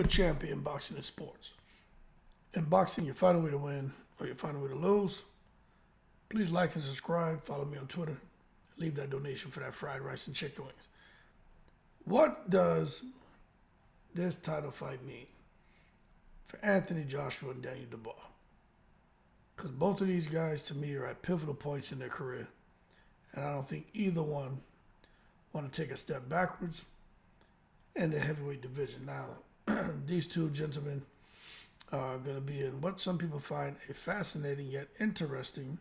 good champion in boxing and sports. In boxing, you find a way to win or you find a way to lose. Please like and subscribe. Follow me on Twitter. Leave that donation for that fried rice and chicken wings. What does this title fight mean for Anthony Joshua and Daniel Dubois? Because both of these guys, to me, are at pivotal points in their career. And I don't think either one want to take a step backwards in the heavyweight division. Now, these two gentlemen are going to be in what some people find a fascinating yet interesting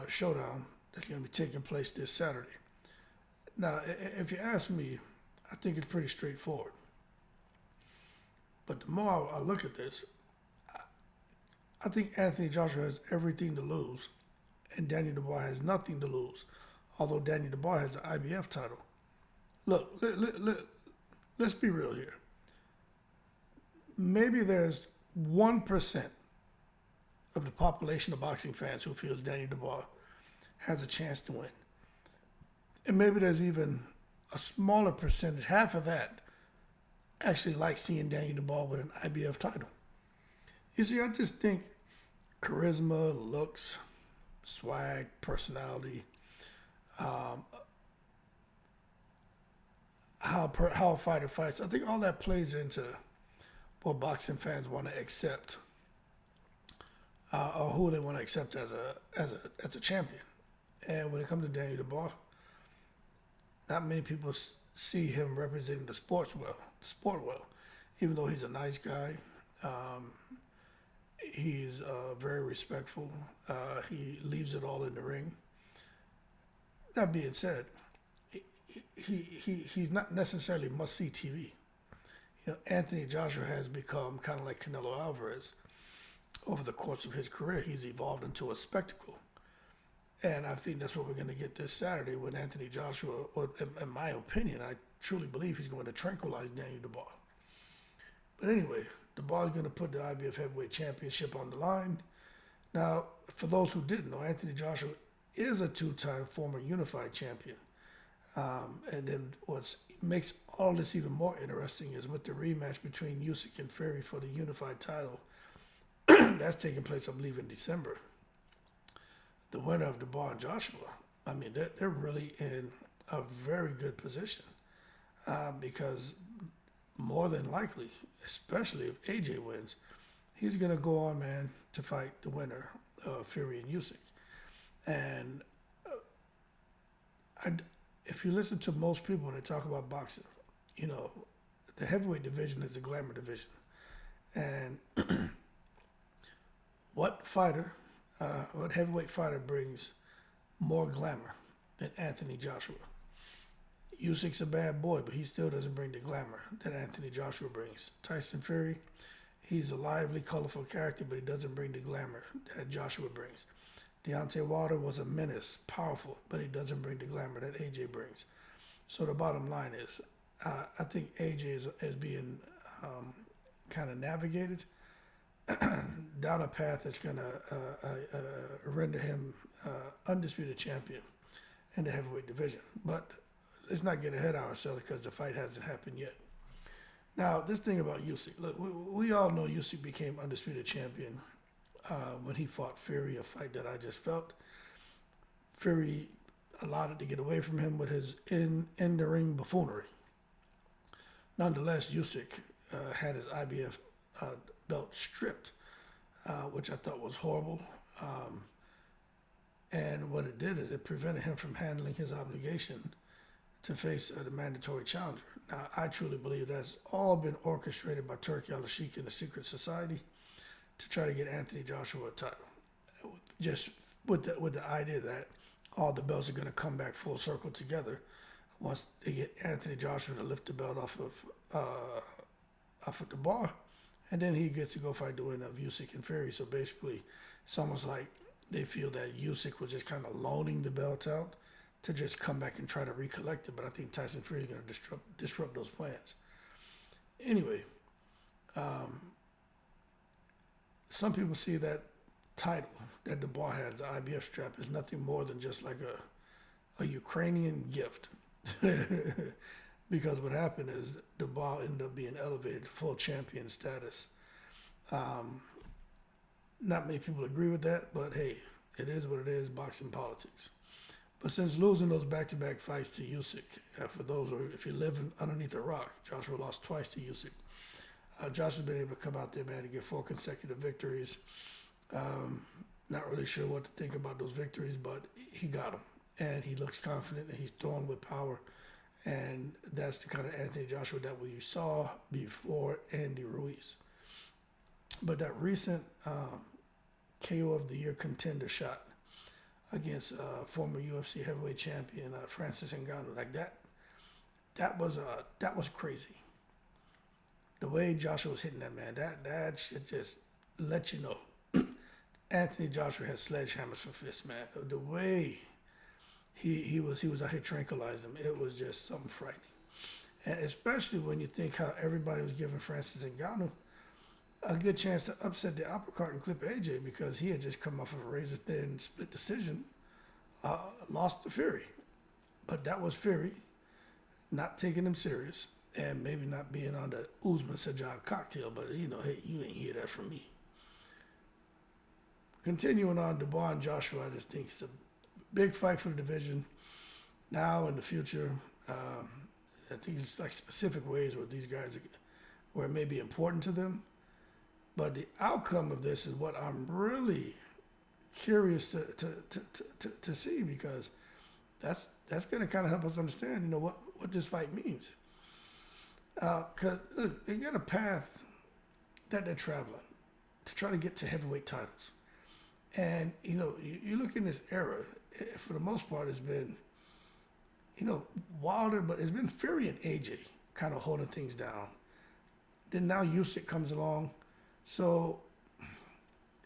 showdown that's going to be taking place this Saturday. Now, if you ask me, I think it's pretty straightforward. But the more I look at this, I think Anthony Joshua has everything to lose, and Daniel Dubois has nothing to lose, although Daniel Dubois has the IBF title. Look, let's be real here. Maybe there's 1% of the population of boxing fans who feels Daniel Dubois has a chance to win. And maybe there's even a smaller percentage, half of that, actually like seeing Daniel Dubois with an IBF title. You see, I just think charisma, looks, swag, personality, how a fighter fights, I think all that plays into what boxing fans want to accept, or who they want to accept as a champion. And when it comes to Daniel Dubois, not many people see him representing the sport well. Even though he's a nice guy, he's very respectful. He leaves it all in the ring. That being said, he's not necessarily must-see TV. You know, Anthony Joshua has become kind of like Canelo Alvarez. Over the course of his career, he's evolved into a spectacle. And I think that's what we're going to get this Saturday with Anthony Joshua. Or, in my opinion, I truly believe he's going to tranquilize Daniel Dubois. But anyway, Dubois is going to put the IBF Heavyweight Championship on the line. Now, for those who didn't know, Anthony Joshua is a two-time former unified champion. And then what makes all this even more interesting is with the rematch between Usyk and Fury for the unified title. That's taking place, I believe, in December. The winner of Dubois and Joshua, I mean, they're really in a very good position because more than likely, especially if AJ wins, he's going to go on, man, to fight the winner of Fury and Usyk. And if you listen to most people when they talk about boxing, you know, the heavyweight division is the glamour division. And what heavyweight fighter brings more glamour than Anthony Joshua? Usyk's a bad boy, but he still doesn't bring the glamour that Anthony Joshua brings. Tyson Fury, he's a lively, colorful character, but he doesn't bring the glamour that Joshua brings. Deontay Wilder was a menace, powerful, but he doesn't bring the glamour that AJ brings. So the bottom line is, I think AJ is being kind of navigated down a path that's going to render him undisputed champion in the heavyweight division. But let's not get ahead of ourselves because the fight hasn't happened yet. Now, this thing about Usyk. Look, we all know Usyk became undisputed champion when he fought Fury, a fight that I just felt. Fury allowed it to get away from him with his in-the-ring buffoonery. Nonetheless, Usyk had his IBF belt stripped, which I thought was horrible. And what it did is it prevented him from handling his obligation to face the mandatory challenger. Now, I truly believe that's all been orchestrated by Turki Al-Sheikh and the secret society to try to get Anthony Joshua a title. Just with the idea that all the belts are going to come back full circle together once they get Anthony Joshua to lift the belt off of the bar, and then he gets to go fight the winner of Usyk and Fury. So basically, it's almost like they feel that Usyk was just kind of loaning the belt out to just come back and try to recollect it. But I think Tyson Fury is going to disrupt those plans. Anyway, some people see that title that Dubois has, the IBF strap, is nothing more than just like a Ukrainian gift. because what happened is Dubois ended up being elevated to full champion status. Not many people agree with that, but hey, it is what it is, boxing politics. But since losing those back-to-back fights to Usyk, for those who, if you live underneath a rock, Joshua lost twice to Usyk. Joshua's been able to come out there, man, to get 4 consecutive victories. Not really sure what to think about those victories, but he got them. And he looks confident, and he's throwing with power. And that's the kind of Anthony Joshua that we saw before Andy Ruiz. But that recent KO of the Year contender shot against former UFC heavyweight champion Francis Ngannou, like that was crazy. The way Joshua was hitting that man, that should just let you know Anthony Joshua has sledgehammers for fists, man. The way he was out here tranquilizing him, it was just something frightening. And especially when you think how everybody was giving Francis Ngannou a good chance to upset the apple cart and clip AJ because he had just come off of a razor-thin split decision, lost to Fury. But that was Fury not taking him serious and maybe not being on the Usman Sajjad cocktail, but hey, you ain't hear that from me. Continuing on, Dubois and Joshua, I just think it's a big fight for the division now and the future. I think it's like specific ways where these guys, where it may be important to them. But the outcome of this is what I'm really curious to see, because that's going to kind of help us understand, what this fight means. Because look, they got a path that they're traveling to try to get to heavyweight titles. And, you look in this era, for the most part, it's been, Wilder, but it's been Fury and AJ kind of holding things down. Then now Usyk comes along. So,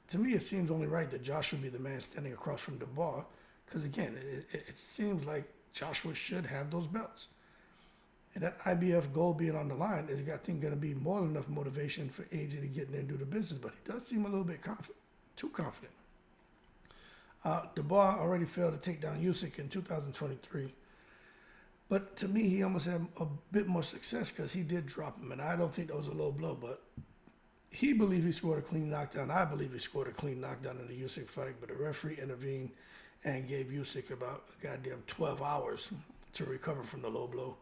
to me, it seems only right that Joshua be the man standing across from Dubois, because again, it seems like Joshua should have those belts. And that IBF gold being on the line is, I think, going to be more than enough motivation for AJ to get in there and do the business, but he does seem a little bit too confident. Dubois already failed to take down Usyk in 2023. But to me, he almost had a bit more success because he did drop him, and I don't think that was a low blow, but he believed he scored a clean knockdown. I believe he scored a clean knockdown in the Usyk fight, but the referee intervened and gave Usyk about a goddamn 12 hours to recover from the low blow.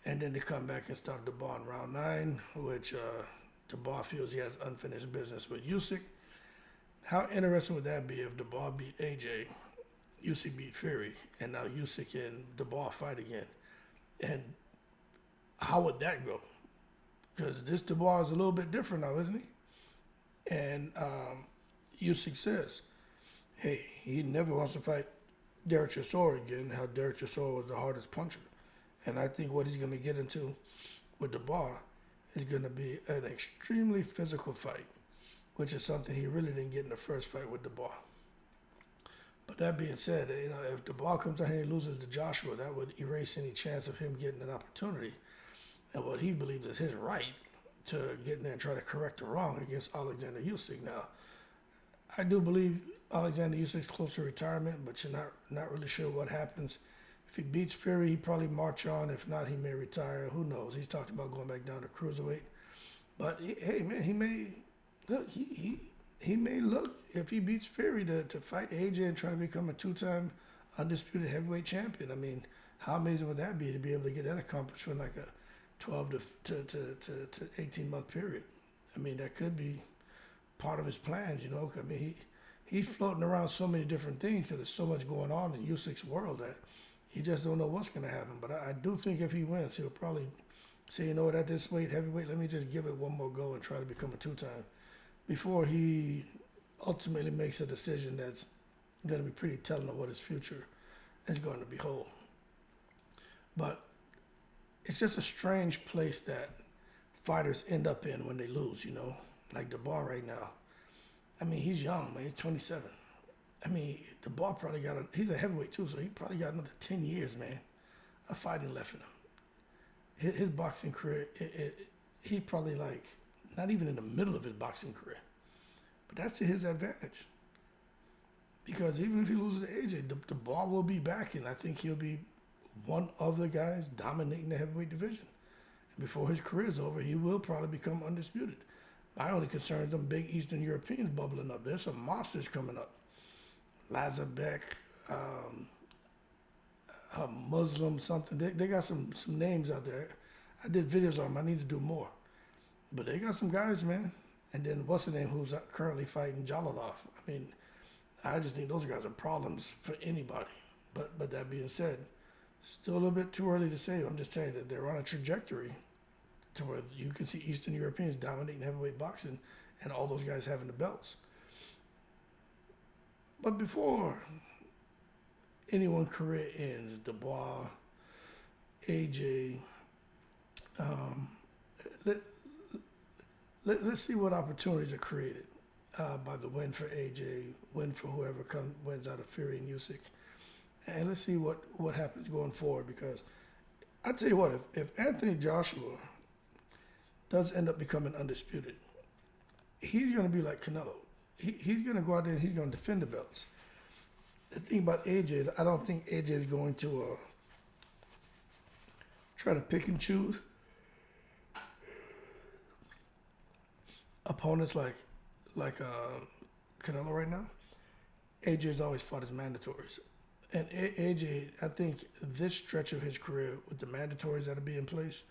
And then to come back and stop Dubois in round 9, which Dubois feels he has unfinished business with Usyk. How interesting would that be if Dubois beat AJ, Usyk beat Fury, and now Usyk and Dubois fight again? And how would that go? Because this Dubois is a little bit different now, isn't he? And Usyk says, hey, he never wants to fight Derek Chisora again, how Derek Chisora was the hardest puncher. And I think what he's going to get into with Dubois is going to be an extremely physical fight, which is something he really didn't get in the first fight with Dubois. But that being said, if Dubois comes out here and loses to Joshua, that would erase any chance of him getting an opportunity and what he believes is his right to get in there and try to correct the wrong against Alexander Usyk. Now, I do believe Alexander Usyk's close to retirement, but you're not really sure what happens. If he beats Fury, he'd probably march on. If not, he may retire. Who knows? He's talked about going back down to cruiserweight. But, hey, man, he may look. He may look, if he beats Fury, to fight AJ and try to become a 2-time undisputed heavyweight champion. I mean, how amazing would that be to be able to get that accomplished in like a 12 to 18-month period? I mean, that could be part of his plans, I mean, he's floating around so many different things because there's so much going on in Usyk's world that he just don't know what's going to happen. But I do think if he wins, he'll probably say, at this weight, heavyweight, let me just give it one more go and try to become a 2-time before he ultimately makes a decision that's going to be pretty telling of what his future is going to behold. But it's just a strange place that fighters end up in when they lose, like Dubois right now. I mean, he's young, man. He's 27. I mean, Dubois probably he's a heavyweight too, so he probably got another 10 years, man, of fighting left in him. His boxing career, he's probably like not even in the middle of his boxing career. But that's to his advantage. Because even if he loses to AJ, Dubois will be back, and I think he'll be one of the guys dominating the heavyweight division. And before his career's over, he will probably become undisputed. My only concern is them big Eastern Europeans bubbling up. There's some monsters coming up. Lazarbeck, a Muslim something. They got some names out there. I did videos on them. I need to do more. But they got some guys, man. And then what's the name who's currently fighting Jalalov? I mean, I just think those guys are problems for anybody. But that being said, still a little bit too early to say. I'm just telling you that they're on a trajectory to where you can see Eastern Europeans dominating heavyweight boxing and all those guys having the belts. But before anyone's career ends, Dubois, AJ, let's see what opportunities are created by the win for AJ, win for whoever wins out of Fury and Usyk. And let's see what happens going forward, because I tell you what, if Anthony Joshua does end up becoming undisputed, he's going to be like Canelo. He's going to go out there and he's going to defend the belts. The thing about AJ is I don't think AJ is going to try to pick and choose opponents like Canelo right now. AJ's always fought his mandatories. And AJ, I think this stretch of his career with the mandatories that'll be in place,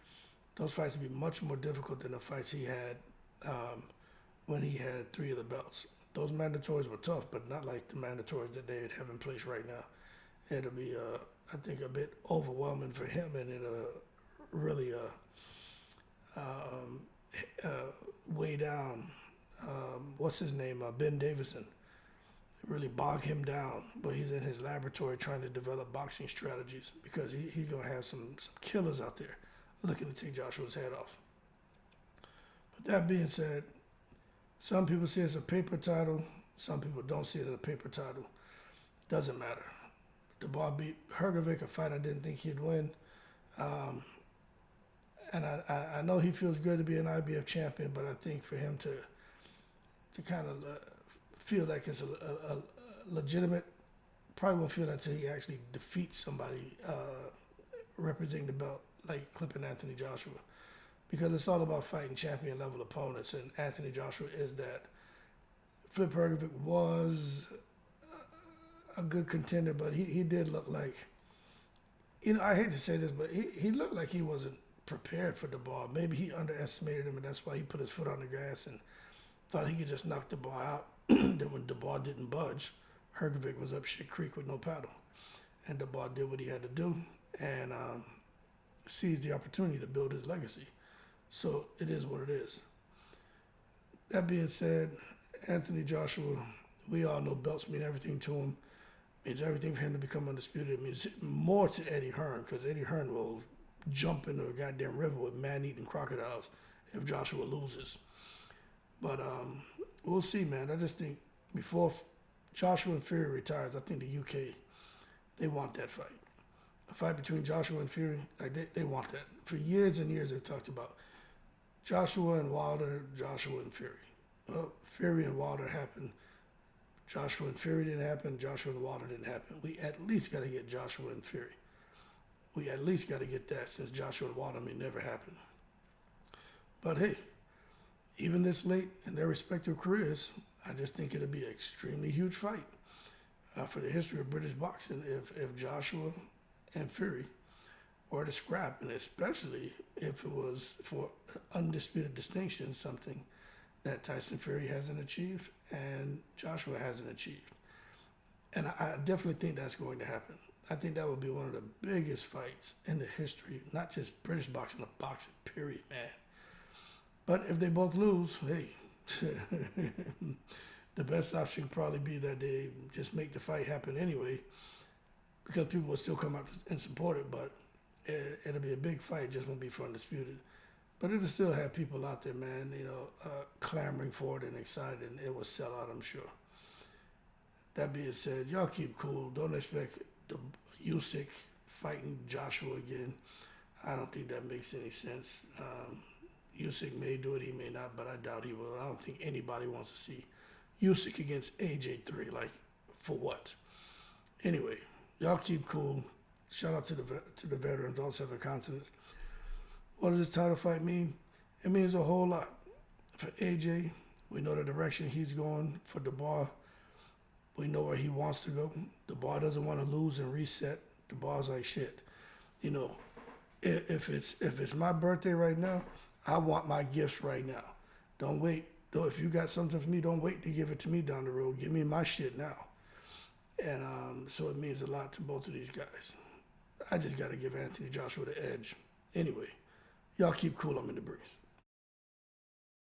those fights will be much more difficult than the fights he had when he had 3 of the belts. Those mandatories were tough, but not like the mandatories that they have in place right now. It'll be, I think, a bit overwhelming for him, and it'll really weigh down, what's his name, Ben Davison. Really bog him down, but he's in his laboratory trying to develop boxing strategies, because he's going to have some killers out there looking to take Joshua's head off. But that being said, some people say it's a paper title. Some people don't see it as a paper title. Doesn't matter. Dubois beat Hrgovic, a fight I didn't think he'd win. And I know he feels good to be an IBF champion, but I think for him to kind of feel like it's a legitimate, probably won't feel that until he actually defeats somebody representing the belt, like clipping Anthony Joshua. Because it's all about fighting champion level opponents, and Anthony Joshua is that. Flip Hrgovic was a good contender, but he did look like, I hate to say this, but he looked like he wasn't prepared for Dubois. Maybe he underestimated him, and that's why he put his foot on the gas and thought he could just knock Dubois out. Then when Dubois didn't budge, Hrgovic was up shit creek with no paddle. And Dubois did what he had to do and seized the opportunity to build his legacy. So it is what it is. That being said, Anthony Joshua, we all know belts mean everything to him. It means everything for him to become undisputed. It means more to Eddie Hearn, because Eddie Hearn will jump into a goddamn river with man-eating crocodiles if Joshua loses. But we'll see, man. I just think before Joshua and Fury retires, I think the UK, they want that fight. A fight between Joshua and Fury, like they want that. For years and years they've talked about Joshua and Wilder, Joshua and Fury. Well, Fury and Wilder happened. Joshua and Fury didn't happen. Joshua and Wilder didn't happen. We at least got to get Joshua and Fury. We at least got to get that, since Joshua and Wilder may never happen. But hey, even this late in their respective careers, I just think it'll be an extremely huge fight for the history of British boxing if Joshua and Fury were to scrap, and especially if it was for undisputed distinction, something that Tyson Fury hasn't achieved and Joshua hasn't achieved. And I definitely think that's going to happen. I think that would be one of the biggest fights in the history, not just British boxing, but boxing, period, man. But if they both lose, hey, the best option could probably be that they just make the fight happen anyway, because people will still come out and support it, but it'll be a big fight, just won't be for undisputed. But it'll still have people out there, man, clamoring for it and excited, and it will sell out, I'm sure. That being said, y'all keep cool. Don't expect the Usyk fighting Joshua again. I don't think that makes any sense. Usyk may do it, he may not, but I doubt he will. I don't think anybody wants to see Usyk against AJ3. Like, for what? Anyway, y'all keep cool. Shout out to the veterans, all 7 continents. What does this title fight mean? It means a whole lot. For AJ, we know the direction he's going. For Dubois, we know where he wants to go. Dubois doesn't want to lose and reset. Dubois like shit. You know, if it's my birthday right now, I want my gifts right now. Don't wait. If you got something for me, don't wait to give it to me down the road. Give me my shit now. And so it means a lot to both of these guys. I just got to give Anthony Joshua the edge. Anyway, y'all keep cool. I'm in the breeze.